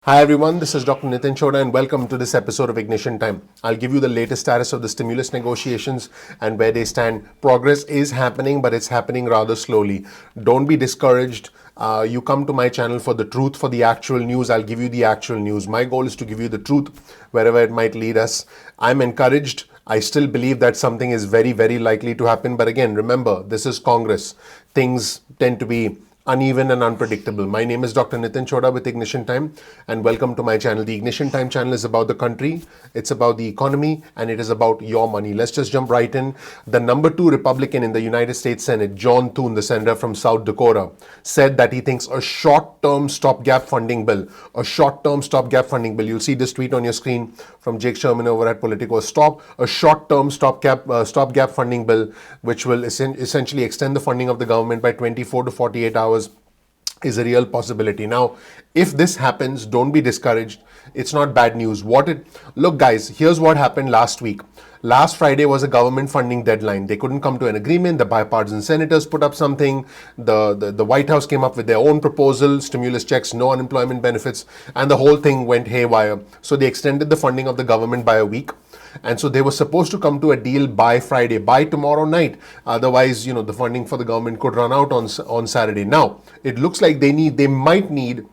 Hi everyone, this is Dr. Nitin Chhoda and welcome to this episode of Ignition Time. I'll give you the latest status of the stimulus negotiations and where they stand. Progress is happening, but it's happening rather slowly. Don't be discouraged. You come to my channel for the truth, for the actual news. I'll give you the actual news. My goal is to give you the truth wherever it might lead us. I'm encouraged. I still believe that something is very, very likely to happen. But again, remember, this is Congress. Things tend to be uneven and unpredictable. My name is Dr. Nitin Chhoda with Ignition Time and welcome to my channel. The Ignition Time channel is about the country, it's about the economy, and it is about your money. Let's just jump right in. The number 2 Republican in the United States Senate, John Thune, the senator from South Dakota, said that he thinks a short-term stopgap funding bill, you'll see this tweet on your screen from Jake Sherman over at Politico, a short-term stopgap funding bill, which will essentially extend the funding of the government by 24 to 48 hours is a real possibility. Now, if this happens, don't be discouraged. It's not bad news. Look guys, here's what happened last week. Last Friday was a government funding deadline. They couldn't come to an agreement. The bipartisan senators put up something. The White House came up with their own proposal, stimulus checks, no unemployment benefits, and the whole thing went haywire. So they extended the funding of the government by a week. And so they were supposed to come to a deal by Friday, by tomorrow night. Otherwise, the funding for the government could run out on Saturday. Now, it looks like they might need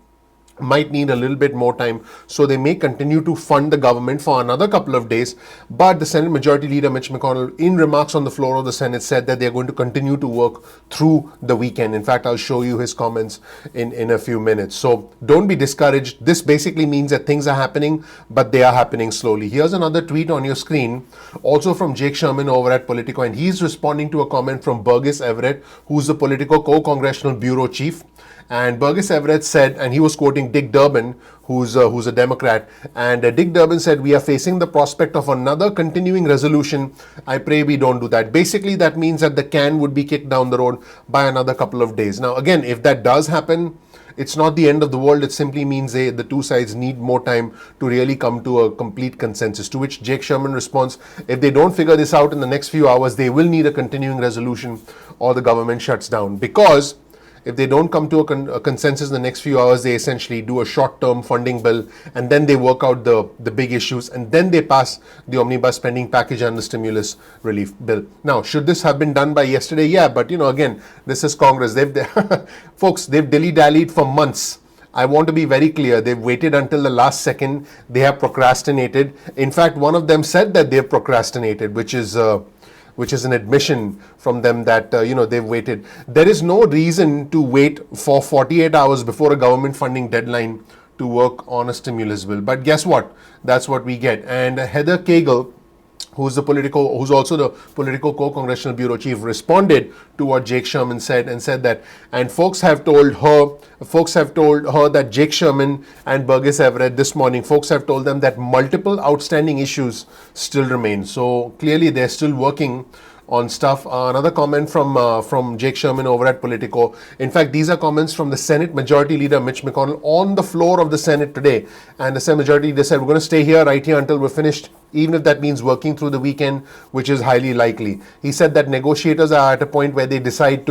a little bit more time, so they may continue to fund the government for another couple of days. But the Senate Majority Leader Mitch McConnell, in remarks on the floor of the Senate, said that they're going to continue to work through the weekend. In fact, I'll show you his comments in a few minutes. So don't be discouraged. This basically means that things are happening, but they are happening slowly. Here's another tweet on your screen, also from Jake Sherman over at Politico, and he's responding to a comment from Burgess Everett, who's the Politico co-congressional bureau chief. And Burgess Everett said, and he was quoting Dick Durbin, who's a Democrat, and Dick Durbin said, "We are facing the prospect of another continuing resolution. I pray we don't do that." Basically, that means that the can would be kicked down the road by another couple of days. Now, again, if that does happen, it's not the end of the world. It simply means the two sides need more time to really come to a complete consensus. To which Jake Sherman responds, if they don't figure this out in the next few hours, they will need a continuing resolution or the government shuts down. Because if they don't come to a consensus in the next few hours, they essentially do a short-term funding bill and then they work out the big issues and then they pass the omnibus spending package and the stimulus relief bill. Now, should this have been done by yesterday? Yeah, but again, this is Congress. Folks, they've dilly-dallied for months. I want to be very clear. They've waited until the last second. They have procrastinated. In fact, one of them said that they've procrastinated, which is an admission from them that they've waited. There is no reason to wait for 48 hours before a government funding deadline to work on a stimulus bill. But guess what? That's what we get. And Heather Cagle, who's also the Politico co-congressional bureau chief, responded to what Jake Sherman said and said that, and folks have told her that Jake Sherman and Burgess Everett this morning, folks have told them that multiple outstanding issues still remain. So clearly they're still working on stuff. Another comment from Jake Sherman over at Politico. In fact, these are comments from the Senate Majority Leader Mitch McConnell on the floor of the Senate today. And the Senate Majority Leader said, we're going to stay right here until we're finished, even if that means working through the weekend, which is highly likely. He said that negotiators are at a point where they decide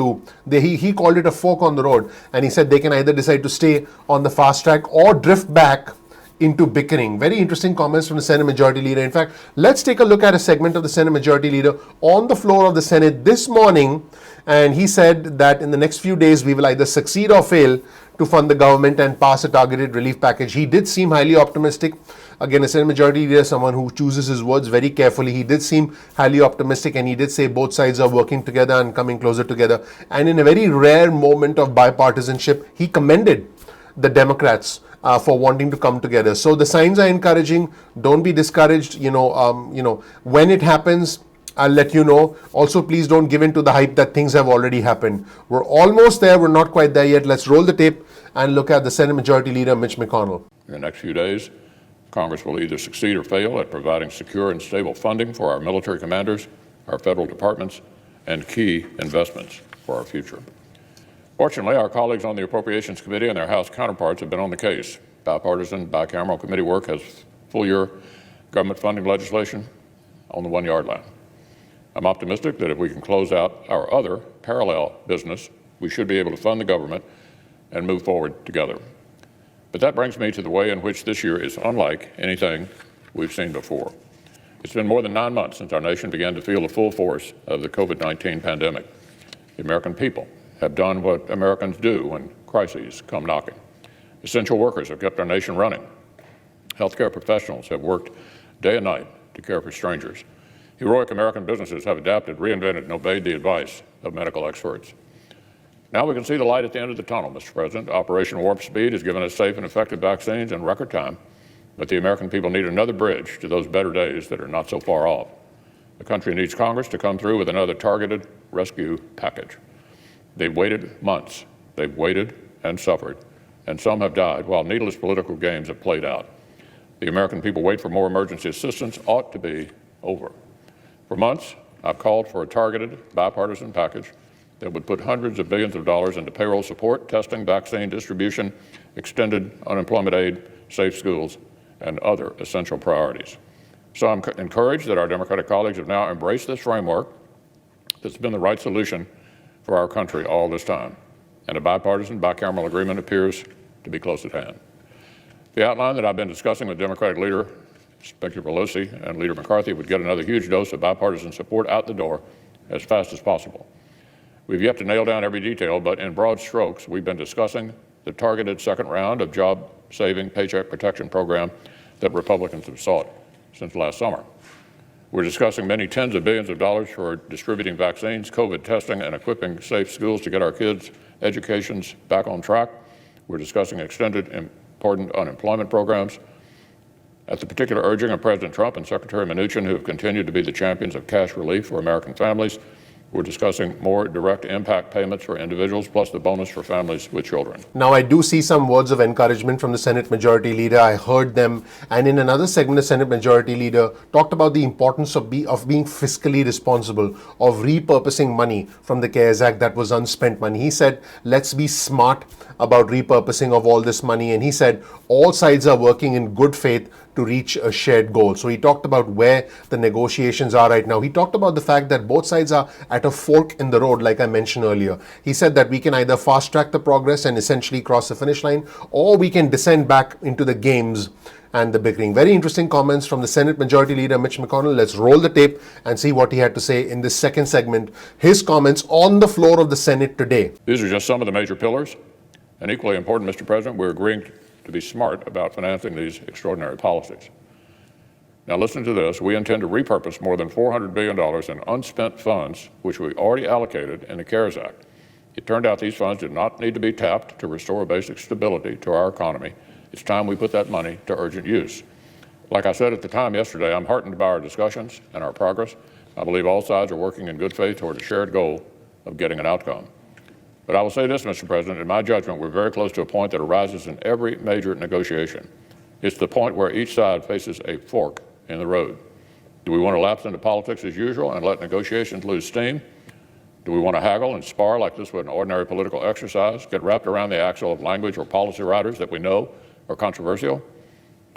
he called it a fork on the road. And he said they can either decide to stay on the fast track or drift back into bickering. Very interesting comments from the Senate Majority Leader. In fact, let's take a look at a segment of the Senate Majority Leader on the floor of the Senate this morning. And he said that in the next few days, we will either succeed or fail to fund the government and pass a targeted relief package. He did seem highly optimistic. Again, a Senate Majority Leader, someone who chooses his words very carefully. He did seem highly optimistic and he did say both sides are working together and coming closer together. And in a very rare moment of bipartisanship, he commended the Democrats for wanting to come together. So the signs are encouraging. Don't be discouraged. When it happens, I'll let you know. Also, please don't give in to the hype that things have already happened. We're almost there. We're not quite there yet. Let's roll the tape and look at the Senate Majority Leader Mitch McConnell. In the next few days, Congress will either succeed or fail at providing secure and stable funding for our military commanders, our federal departments, and key investments for our future. Fortunately, our colleagues on the Appropriations Committee and their House counterparts have been on the case. Bipartisan, bicameral committee work has full-year government funding legislation on the 1-yard line. I'm optimistic that if we can close out our other parallel business, we should be able to fund the government and move forward together. But that brings me to the way in which this year is unlike anything we've seen before. It's been more than 9 months since our nation began to feel the full force of the COVID-19 pandemic. The American people have done what Americans do when crises come knocking. Essential workers have kept our nation running. Healthcare professionals have worked day and night to care for strangers. Heroic American businesses have adapted, reinvented, and obeyed the advice of medical experts. Now we can see the light at the end of the tunnel, Mr. President. Operation Warp Speed has given us safe and effective vaccines in record time, but the American people need another bridge to those better days that are not so far off. The country needs Congress to come through with another targeted rescue package. They've waited months. They've waited and suffered, and some have died while needless political games have played out. The American people wait for more emergency assistance ought to be over. For months, I've called for a targeted, bipartisan package that would put hundreds of billions of dollars into payroll support, testing, vaccine distribution, extended unemployment aid, safe schools, and other essential priorities. So I'm encouraged that our Democratic colleagues have now embraced this framework that's been the right solution for our country all this time, and a bipartisan, bicameral agreement appears to be close at hand. The outline that I've been discussing with Democratic leader Speaker Pelosi and Leader McCarthy would get another huge dose of bipartisan support out the door as fast as possible. We've yet to nail down every detail, but in broad strokes, we've been discussing the targeted second round of job-saving Paycheck Protection Program that Republicans have sought since last summer. We're discussing many tens of billions of dollars for distributing vaccines, COVID testing, and equipping safe schools to get our kids' educations back on track. We're discussing extended important unemployment programs. At the particular urging of President Trump and Secretary Mnuchin, who have continued to be the champions of cash relief for American families, we're discussing more direct impact payments for individuals, plus the bonus for families with children. Now, I do see some words of encouragement from the Senate Majority Leader. I heard them. And in another segment, the Senate Majority Leader talked about the importance of being fiscally responsible, of repurposing money from the CARES Act that was unspent money. He said, let's be smart about repurposing of all this money. And he said, all sides are working in good faith to reach a shared goal. So he talked about where the negotiations are right now. He talked about the fact that both sides are at a fork in the road, like I mentioned earlier. He said that we can either fast track the progress and essentially cross the finish line, or we can descend back into the games and the bickering. Very interesting comments from the Senate Majority Leader Mitch McConnell. Let's roll the tape and see what he had to say in this second segment. His comments on the floor of the Senate today. These are just some of the major pillars. And equally important, Mr. President, we're agreeing to be smart about financing these extraordinary policies. Now listen to this. We intend to repurpose more than $400 billion in unspent funds, which we already allocated in the CARES Act. It turned out these funds did not need to be tapped to restore basic stability to our economy. It's time we put that money to urgent use. Like I said at the time yesterday, I'm heartened by our discussions and our progress. I believe all sides are working in good faith toward a shared goal of getting an outcome. But I will say this, Mr. President, in my judgment, we're very close to a point that arises in every major negotiation. It's the point where each side faces a fork in the road. Do we want to lapse into politics as usual and let negotiations lose steam? Do we want to haggle and spar like this would an ordinary political exercise, get wrapped around the axle of language or policy riders that we know are controversial?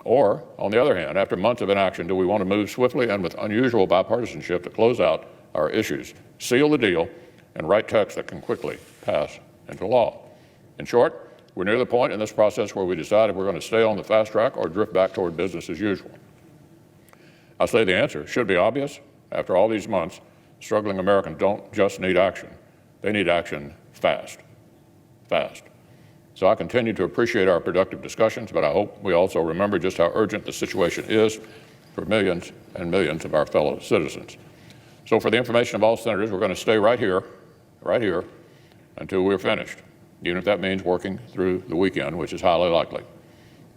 Or, on the other hand, after months of inaction, do we want to move swiftly and with unusual bipartisanship to close out our issues, seal the deal, and write text that can quickly pass into law? In short, we're near the point in this process where we decide if we're going to stay on the fast track or drift back toward business as usual. I say the answer should be obvious. After all these months, struggling Americans don't just need action. They need action fast. Fast. So I continue to appreciate our productive discussions, but I hope we also remember just how urgent the situation is for millions and millions of our fellow citizens. So for the information of all senators, we're going to stay right here, until we're finished, even if that means working through the weekend, which is highly likely.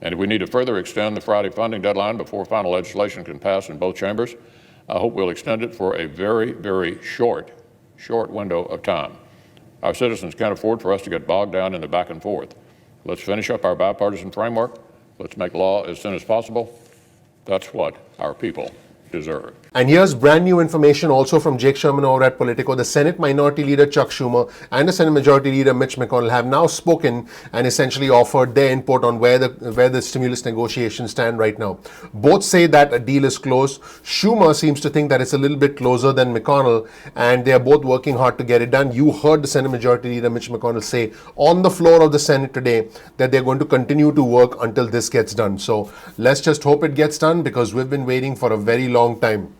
And if we need to further extend the Friday funding deadline before final legislation can pass in both chambers, I hope we'll extend it for a very, very short window of time. Our citizens can't afford for us to get bogged down in the back and forth. Let's finish up our bipartisan framework. Let's make law as soon as possible. That's what our people deserve. And here's brand new information also from Jake Sherman over at Politico. The Senate Minority Leader Chuck Schumer and the Senate Majority Leader Mitch McConnell have now spoken and essentially offered their input on where the stimulus negotiations stand right now. Both say that a deal is close. Schumer seems to think that it's a little bit closer than McConnell, and they are both working hard to get it done. You heard the Senate Majority Leader Mitch McConnell say on the floor of the Senate today that they're going to continue to work until this gets done. So let's just hope it gets done, because we've been waiting for a very long time.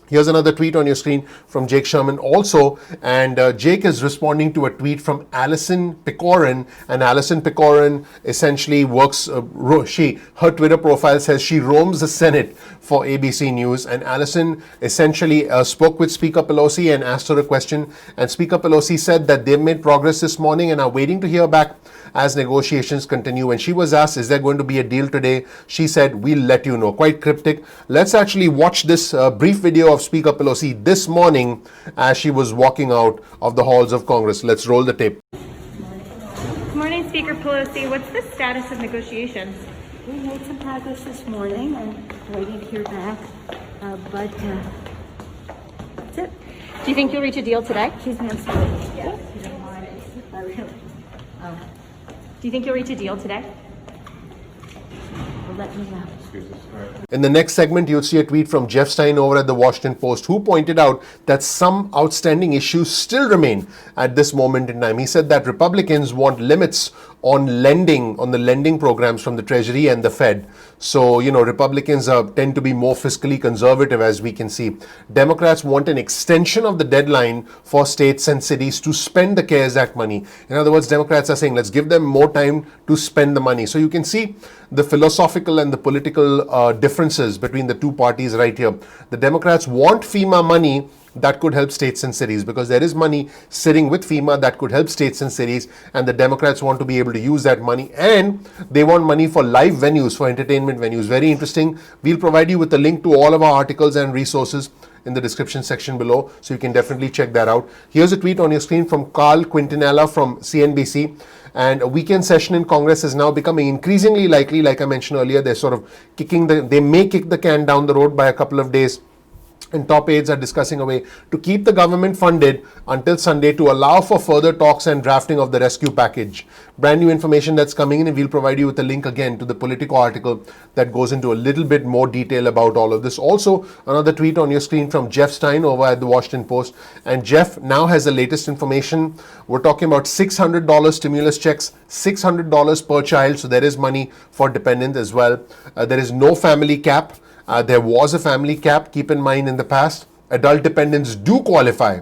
Here's another tweet on your screen from Jake Sherman also, and Jake is responding to a tweet from Alison Picorin, and Alison Picorin essentially works, her Twitter profile says she roams the Senate for ABC News, and Alison essentially spoke with Speaker Pelosi and asked her a question, and Speaker Pelosi said that they've made progress this morning and are waiting to hear back as negotiations continue. When she was asked, is there going to be a deal today, she said, we'll let you know. Quite cryptic. Let's actually watch this brief video of Speaker Pelosi this morning as she was walking out of the halls of Congress. Let's roll the tape. Good morning, Speaker Pelosi. What's the status of negotiations? We made some progress this morning. I'm waiting to hear back, but that's it. Do you think you'll reach a deal today? Excuse me, I'm sorry. Yes. You don't mind. Really? Do you think you'll reach a deal today? Well, let me know. In the next segment, you'll see a tweet from Jeff Stein over at the Washington Post, who pointed out that some outstanding issues still remain at this moment in time. He said that Republicans want limits on the lending programs from the Treasury and the Fed. So, Republicans tend to be more fiscally conservative, as we can see. Democrats want an extension of the deadline for states and cities to spend the CARES Act money. In other words, Democrats are saying, let's give them more time to spend the money. So you can see the philosophical and the political differences between the two parties right here. The Democrats want FEMA money that could help states and cities, because there is money sitting with FEMA that could help states and cities, and the Democrats want to be able to use that money, and they want money for live venues, for entertainment venues. Very interesting. We'll provide you with a link to all of our articles and resources in the description section below, so you can definitely check that out. Here's a tweet on your screen from Carl Quintanilla from CNBC. And a weekend session in Congress is now becoming increasingly likely. Like I mentioned earlier, they're sort of they may kick the can down the road by a couple of days. And top aides are discussing a way to keep the government funded until Sunday to allow for further talks and drafting of the rescue package. Brand new information that's coming in, and we'll provide you with a link again to the Politico article that goes into a little bit more detail about all of this. Also, another tweet on your screen from Jeff Stein over at the Washington Post. And Jeff now has the latest information. We're talking about $600 stimulus checks, $600 per child. So there is money for dependents as well. There is no family cap. There was a family cap, keep in mind, in the past. Adult dependents do qualify,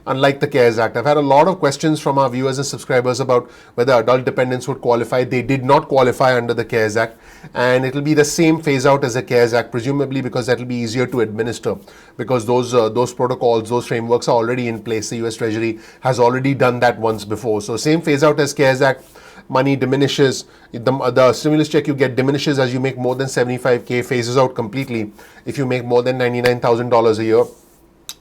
unlike the CARES Act. I've had a lot of questions from our viewers and subscribers about whether adult dependents would qualify. They did not qualify under the CARES Act, and it'll be the same phase out as the CARES Act, presumably because that'll be easier to administer, because those protocols, those frameworks are already in place. The US Treasury has already done that once before. So same phase out as CARES Act. Money diminishes, the stimulus check you get diminishes as you make more than 75K, phases out completely if you make more than $99,000 a year.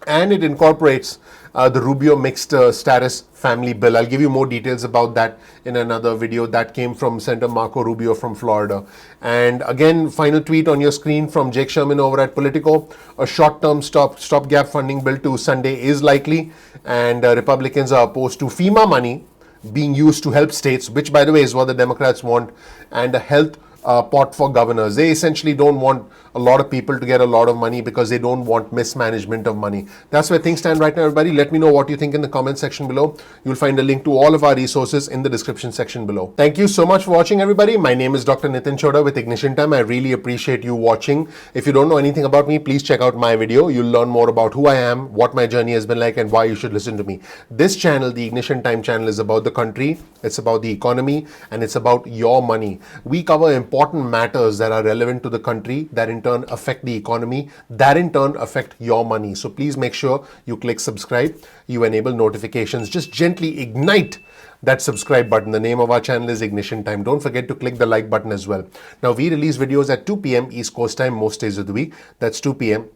And it incorporates the Rubio mixed status family bill. I'll give you more details about that in another video. That came from Senator Marco Rubio from Florida. And again, final tweet on your screen from Jake Sherman over at Politico. A short-term stopgap funding bill to Sunday is likely, and Republicans are opposed to FEMA money being used to help states, which, by the way, is what the Democrats want, and a health pot for governors. They essentially don't want a lot of people to get a lot of money because they don't want mismanagement of money. That's where things stand right now, everybody. Let me know what you think in the comment section below. You'll find a link to all of our resources in the description section below. Thank you so much for watching, everybody. My name is Dr. Nitin Chhoda with Ignition Time. I really appreciate you watching. If you don't know anything about me, please check out my video. You'll learn more about who I am, what my journey has been like, and why you should listen to me. This channel, the Ignition Time channel, is about the country, it's about the economy, and it's about your money. We cover important matters that are relevant to the country, that in turn affect the economy, that in turn affect your money. So please make sure you click subscribe, you enable notifications, just gently ignite that subscribe button. The name of our channel is Ignition Time. Don't forget to click the like button as well. Now, we release videos at 2 p.m. East Coast time most days of the week. That's 2 p.m.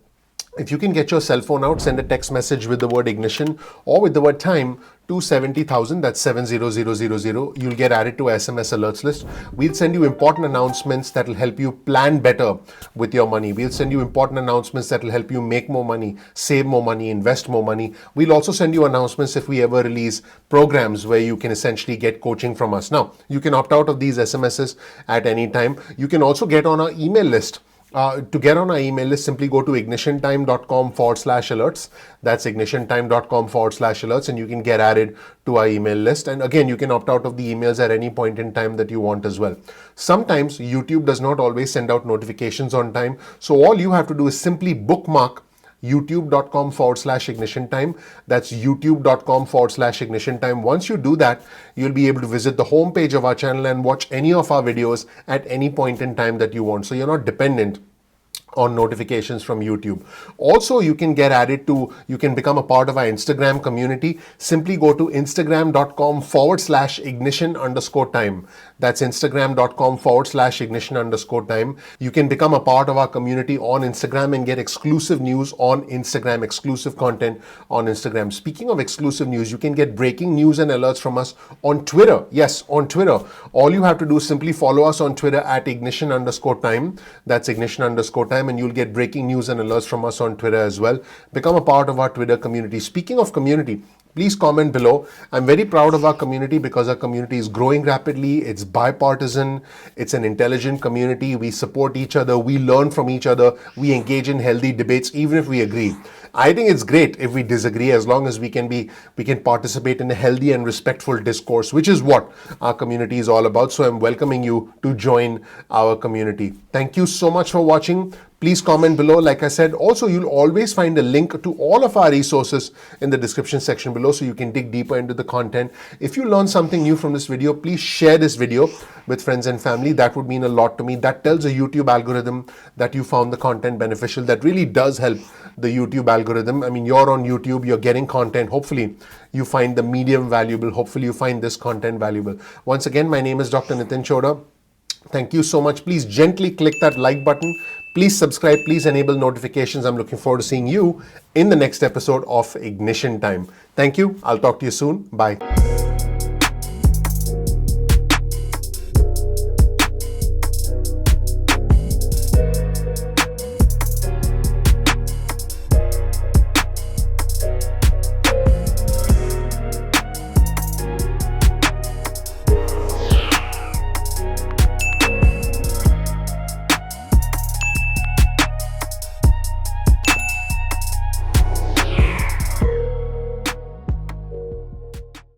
If you can get your cell phone out, send a text message with the word ignition or with the word time to 70,000, that's 70000, you'll get added to SMS alerts list. We'll send you important announcements that will help you plan better with your money. We'll send you important announcements that will help you make more money, save more money, invest more money. We'll also send you announcements if we ever release programs where you can essentially get coaching from us. Now, you can opt out of these SMSs at any time. You can also get on our email list. To get on our email list, simply go to ignitiontime.com/alerts. That's ignitiontime.com/alerts, and you can get added to our email list. And again, you can opt out of the emails at any point in time that you want as well. Sometimes YouTube does not always send out notifications on time. So all you have to do is simply bookmark youtube.com/ignition time. That's youtube.com/ignition time. Once you do that, you'll be able to visit the homepage of our channel and watch any of our videos at any point in time that you want. So you're not dependent on notifications from YouTube. Also, you can become a part of our Instagram community. Simply go to instagram.com/ignition_time. That's instagram.com/ignition_time. You can become a part of our community on Instagram and get exclusive news on Instagram, exclusive content on Instagram. Speaking of exclusive news, you can get breaking news and alerts from us on Twitter. Yes, on Twitter. All you have to do is simply follow us on Twitter at ignition_time. That's ignition_time. And you'll get breaking news and alerts from us on Twitter as well. Become a part of our Twitter community. Speaking of community, please comment below. I'm very proud of our community because our community is growing rapidly. It's bipartisan. It's an intelligent community. We support each other. We learn from each other. We engage in healthy debates, even if we agree. I think it's great if we disagree, as long as we can participate in a healthy and respectful discourse, which is what our community is all about. So I'm welcoming you to join our community. Thank you so much for watching. Please comment below. Like I said, also you'll always find a link to all of our resources in the description section below, so you can dig deeper into the content. If you learn something new from this video, please share this video with friends and family. That would mean a lot to me. That tells the YouTube algorithm that you found the content beneficial. That really does help the YouTube algorithm. I mean, you're on YouTube, you're getting content. Hopefully you find the medium valuable. Hopefully you find this content valuable. Once again, my name is Dr. Nitin Chhoda. Thank you so much. Please gently click that like button. Please subscribe. Please enable notifications. I'm looking forward to seeing you in the next episode of Ignition Time. Thank you. I'll talk to you soon. Bye.